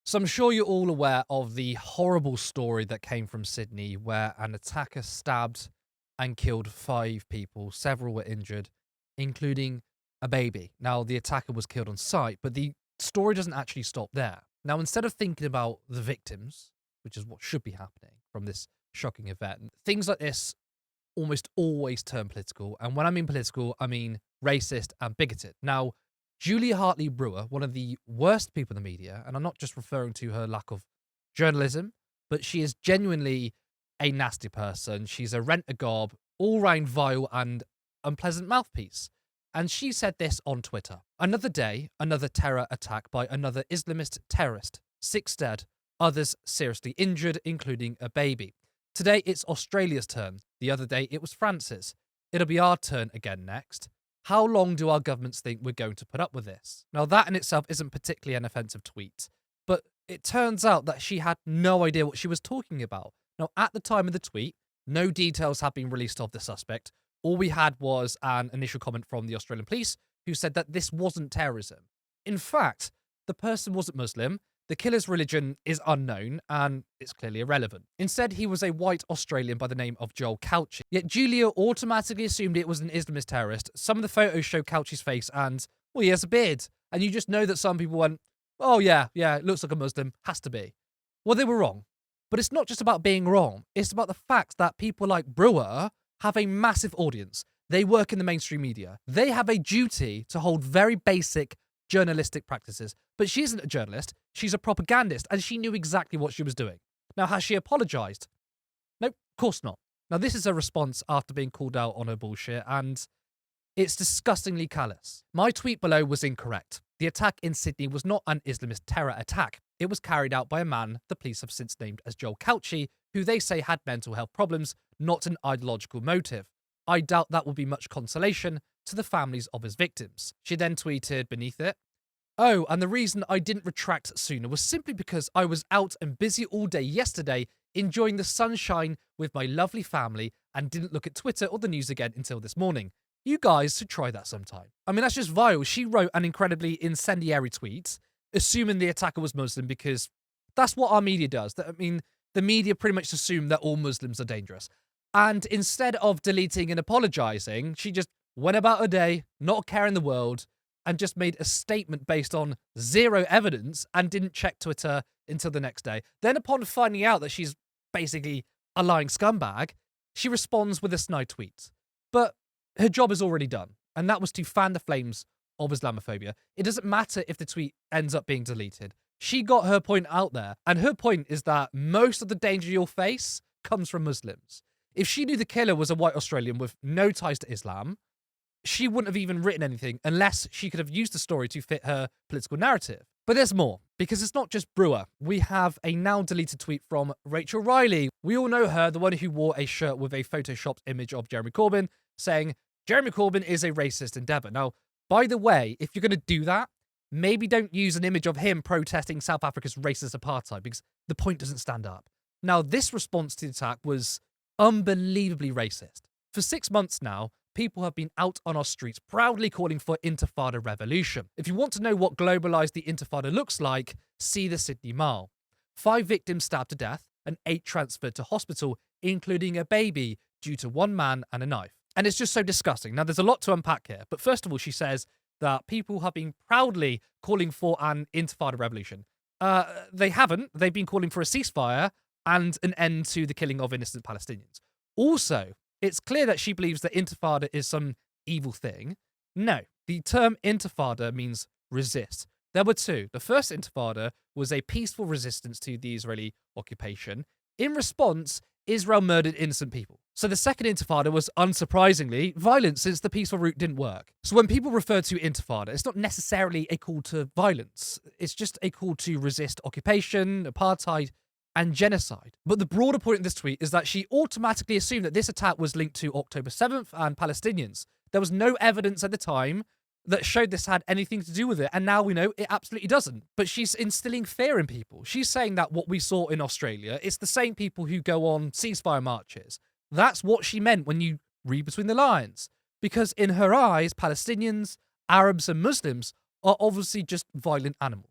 So I'm sure you're all aware of the horrible story that came from Sydney where an attacker stabbed and killed 5 people. Several were injured, including a baby. Now, the attacker was killed on site, but the story doesn't actually stop there. Now, instead of thinking about the victims, which is what should be happening from this shocking event, things like this almost always turn political. And when I mean political, I mean racist and bigoted. Now, Julia Hartley Brewer, one of the worst people in the media, and I'm not just referring to her lack of journalism, but she is genuinely a nasty person. She's a rent-a-gob, all-round vile and unpleasant mouthpiece. And she said this on Twitter. Another day, another terror attack by another Islamist terrorist. 6 dead, others seriously injured, including a baby. Today, it's Australia's turn. The other day, it was France's. It'll be our turn again next. How long do our governments think we're going to put up with this? Now, that in itself isn't particularly an offensive tweet, but it turns out that she had no idea what she was talking about. Now, at the time of the tweet, no details have been released of the suspect. All we had was an initial comment from the Australian police who said that this wasn't terrorism. In fact, the person wasn't Muslim, the killer's religion is unknown, and it's clearly irrelevant. Instead, he was a white Australian by the name of Joel Couchy. Yet Julia automatically assumed it was an Islamist terrorist. Some of the photos show Couchy's face and, well, he has a beard. And you just know that some people went, oh yeah, it looks like a Muslim, has to be. Well, they were wrong. But it's not just about being wrong. It's about the fact that people like Brewer have a massive audience. They work in the mainstream media. They have a duty to hold very basic journalistic practices. But she isn't a journalist. She's a propagandist, and she knew exactly what she was doing. Now, has she apologised? Nope, of course not. Now, this is a response after being called out on her bullshit, and it's disgustingly callous. My tweet below was incorrect. The attack in Sydney was not an Islamist terror attack. It was carried out by a man the police have since named as Joel Couchy, who they say had mental health problems, not an ideological motive. I doubt that will be much consolation to the families of his victims. She then tweeted beneath it, oh, and the reason I didn't retract sooner was simply because I was out and busy all day yesterday enjoying the sunshine with my lovely family and didn't look at Twitter or the news again until this morning. You guys should try that sometime. I mean, that's just vile. She wrote an incredibly incendiary tweet, assuming the attacker was Muslim because that's what our media does. I mean, the media pretty much assume that all Muslims are dangerous. And instead of deleting and apologising, she just went about her day, not caring the world, and just made a statement based on zero evidence and didn't check Twitter until the next day. Then upon finding out that she's basically a lying scumbag, she responds with a snide tweet. But her job is already done, and that was to fan the flames of Islamophobia. It doesn't matter if the tweet ends up being deleted. She got her point out there, and her point is that most of the danger you'll face comes from Muslims. If she knew the killer was a white Australian with no ties to Islam, she wouldn't have even written anything unless she could have used the story to fit her political narrative. But there's more, because it's not just Brewer. We have a now deleted tweet from Rachel Riley. We all know her, the one who wore a shirt with a photoshopped image of Jeremy Corbyn, saying, Jeremy Corbyn is a racist endeavour. Now, by the way, if you're going to do that, maybe don't use an image of him protesting South Africa's racist apartheid, because the point doesn't stand up. Now, this response to the attack was unbelievably racist. For 6 months now, people have been out on our streets proudly calling for Intifada revolution. If you want to know what globalised the Intifada looks like, see the Sydney Mile. 5 victims stabbed to death and 8 transferred to hospital, including a baby, due to one man and a knife. And it's just so disgusting. Now, there's a lot to unpack here, but first of all, she says that people have been proudly calling for an Intifada revolution. They haven't. They've been calling for a ceasefire and an end to the killing of innocent Palestinians. Also, it's clear that she believes that Intifada is some evil thing. No, the term Intifada means resist. There were 2. The first Intifada was a peaceful resistance to the Israeli occupation. In response, Israel murdered innocent people. So the second Intifada was, unsurprisingly, violent since the peaceful route didn't work. So when people refer to Intifada, it's not necessarily a call to violence. It's just a call to resist occupation, apartheid, and genocide. But the broader point of this tweet is that she automatically assumed that this attack was linked to October 7th and Palestinians. There was no evidence at the time that showed this had anything to do with it, and now we know it absolutely doesn't. But she's instilling fear in people. She's saying that what we saw in Australia, it's the same people who go on ceasefire marches. That's what she meant when you read between the lines. Because in her eyes, Palestinians, Arabs and Muslims are obviously just violent animals.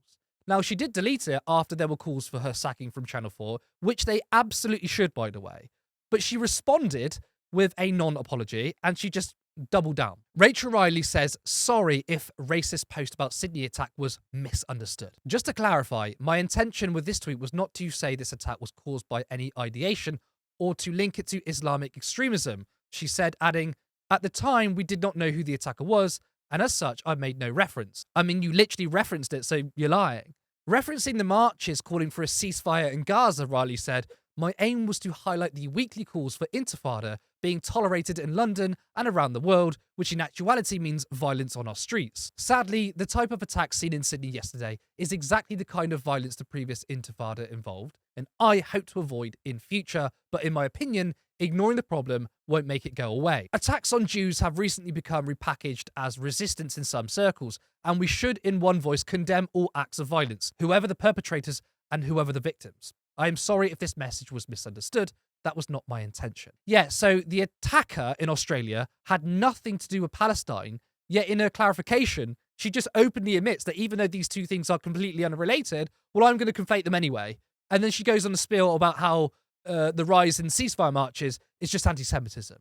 Now, she did delete it after there were calls for her sacking from Channel 4, which they absolutely should, by the way. But she responded with a non-apology, and she just doubled down. Rachel Riley says, sorry if racist post about Sydney attack was misunderstood. Just to clarify, my intention with this tweet was not to say this attack was caused by any ideation or to link it to Islamic extremism, she said, adding, at the time, we did not know who the attacker was, and as such, I made no reference. I mean, you literally referenced it, so you're lying. Referencing the marches calling for a ceasefire in Gaza, Riley said, my aim was to highlight the weekly calls for intifada being tolerated in London and around the world, which in actuality means violence on our streets. Sadly, the type of attack seen in Sydney yesterday is exactly the kind of violence the previous intifada involved, and I hope to avoid in future, but in my opinion, ignoring the problem won't make it go away. Attacks on Jews have recently become repackaged as resistance in some circles, and we should in one voice condemn all acts of violence, whoever the perpetrators and whoever the victims. I am sorry if this message was misunderstood. That was not my intention. Yeah, so the attacker in Australia had nothing to do with Palestine, yet in her clarification, she just openly admits that even though these two things are completely unrelated, well, I'm going to conflate them anyway. And then she goes on a spiel about how the rise in ceasefire marches is just anti-Semitism.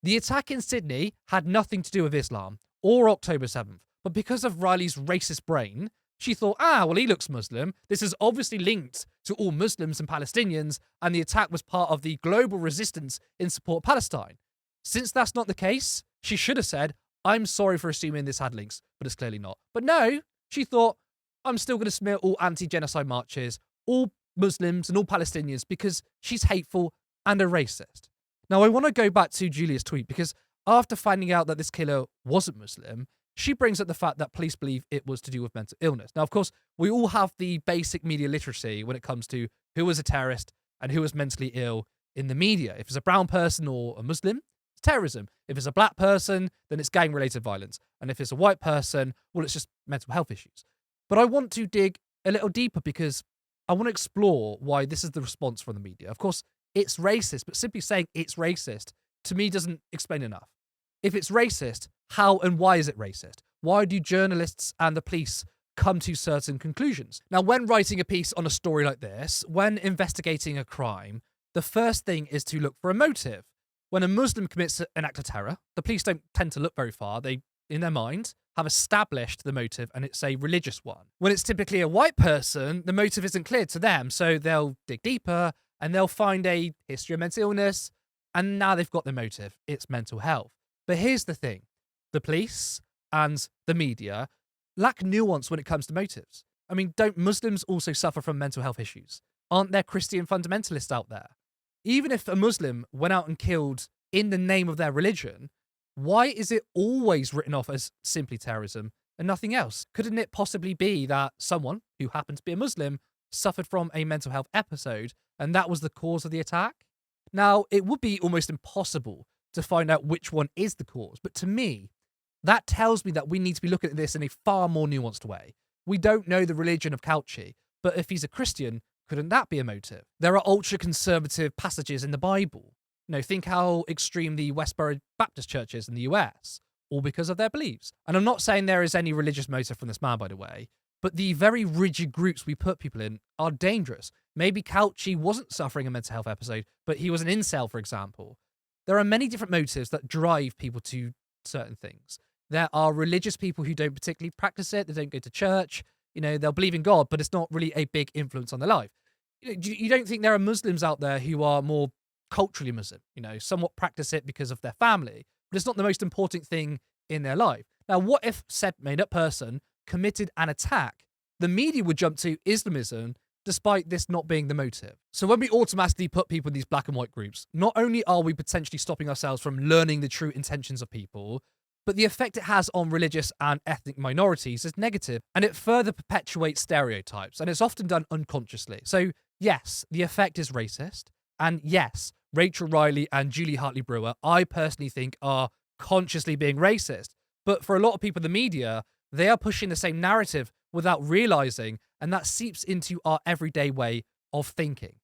The attack in Sydney had nothing to do with Islam or October 7th, but because of Riley's racist brain, she thought, well, he looks Muslim. This is obviously linked to all Muslims and Palestinians, and the attack was part of the global resistance in support of Palestine. Since that's not the case, she should have said, I'm sorry for assuming this had links, but it's clearly not. But no, she thought, I'm still going to smear all anti-genocide marches, all Muslims and all Palestinians, because she's hateful and a racist. Now, I want to go back to Julia's tweet, because after finding out that this killer wasn't Muslim, she brings up the fact that police believe it was to do with mental illness. Now, of course, we all have the basic media literacy when it comes to who is a terrorist and who is mentally ill in the media. If it's a brown person or a Muslim, it's terrorism. If it's a black person, then it's gang-related violence. And if it's a white person, well, it's just mental health issues. But I want to dig a little deeper because I want to explore why this is the response from the media. Of course, it's racist, but simply saying it's racist, to me, doesn't explain enough. If it's racist, how and why is it racist? Why do journalists and the police come to certain conclusions? Now, when writing a piece on a story like this, when investigating a crime, the first thing is to look for a motive. When a Muslim commits an act of terror, the police don't tend to look very far. They, in their mind, have established the motive, and it's a religious one. When it's typically a white person, the motive isn't clear to them, so they'll dig deeper and they'll find a history of mental illness, and now they've got the motive. It's mental health. But here's the thing. The police and the media lack nuance when it comes to motives. I mean, don't Muslims also suffer from mental health issues? Aren't there Christian fundamentalists out there? Even if a Muslim went out and killed in the name of their religion, why is it always written off as simply terrorism and nothing else? Couldn't it possibly be that someone who happened to be a Muslim suffered from a mental health episode and that was the cause of the attack? Now, it would be almost impossible to find out which one is the cause. But to me, that tells me that we need to be looking at this in a far more nuanced way. We don't know the religion of Cauchy, but if he's a Christian, couldn't that be a motive? There are ultra-conservative passages in the Bible. Think how extreme the Westboro Baptist Church is in the US, all because of their beliefs. And I'm not saying there is any religious motive from this man, by the way, but the very rigid groups we put people in are dangerous. Maybe Cauchy wasn't suffering a mental health episode, but he was an incel, for example. There are many different motives that drive people to certain things. There are religious people who don't particularly practice it. They don't go to church. They'll believe in God, but it's not really a big influence on their life. You don't think there are Muslims out there who are more culturally Muslim, somewhat practice it because of their family, but it's not the most important thing in their life. Now, what if said made-up person committed an attack? The media would jump to Islamism despite this not being the motive. So when we automatically put people in these black and white groups, not only are we potentially stopping ourselves from learning the true intentions of people, but the effect it has on religious and ethnic minorities is negative, and it further perpetuates stereotypes, and it's often done unconsciously. So yes, the effect is racist, and yes, Rachel Riley and Julie Hartley-Brewer, I personally think, are consciously being racist. But for a lot of people in the media, they are pushing the same narrative without realizing, and that seeps into our everyday way of thinking.